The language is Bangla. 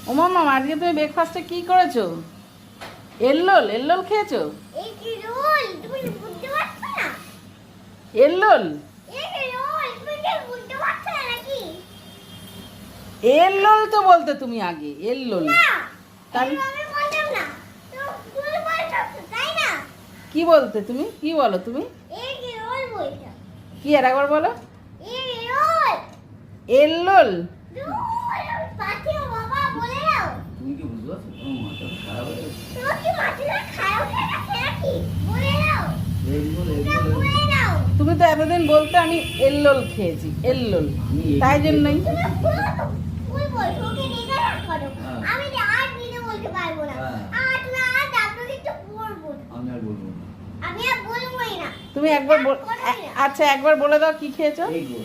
ও মামা, আজকে তুমি ব্রেকফাস্টে কি করেছো? এল্লোল এল্লোল খেয়েছো? এই কি রোল তুমি বুঝতে পারছো না? এল্লোল এই কি রোল তুমি কি বুঝতে পারছো না নাকি? এল্লোল তো বলতে তুমি আগে এল্লোল। না তাহলে আমি বললাম না তো তুমি বলছো তাই না? কি বলতে তুমি? কি বলো তুমি? এই কি রোল বলছো? কি আর একবার বলো। এই কি রোল এল্লোল। রোল পাঠিয়ে বাবা বলে দাও। তুমি কি বুঝতে পারছো? তোমার মাথা খারাপ হয়ে গেছে। তুমি কি মাটিটা খাও খেয়ে নাকি? বলে দাও। এগুলো এটা এগুলো বলে দাও। তুমি তো এতদিন বলতে আমি এল্লোল খেয়েছি এল্লোল, তাই জন্যই। তুমি ভুল বলছো ওকে জিজ্ঞাসা করো। হ্যাঁ। আমি আর দিতে বলতে পারবো না। হ্যাঁ। আর তুমি আর আপনাকে একটু বলবো না। আমি আর বলবো না। আমি আর বলবোই না। তুমি একবার আচ্ছা একবার বলে দাও কি খেয়েছো। এই গো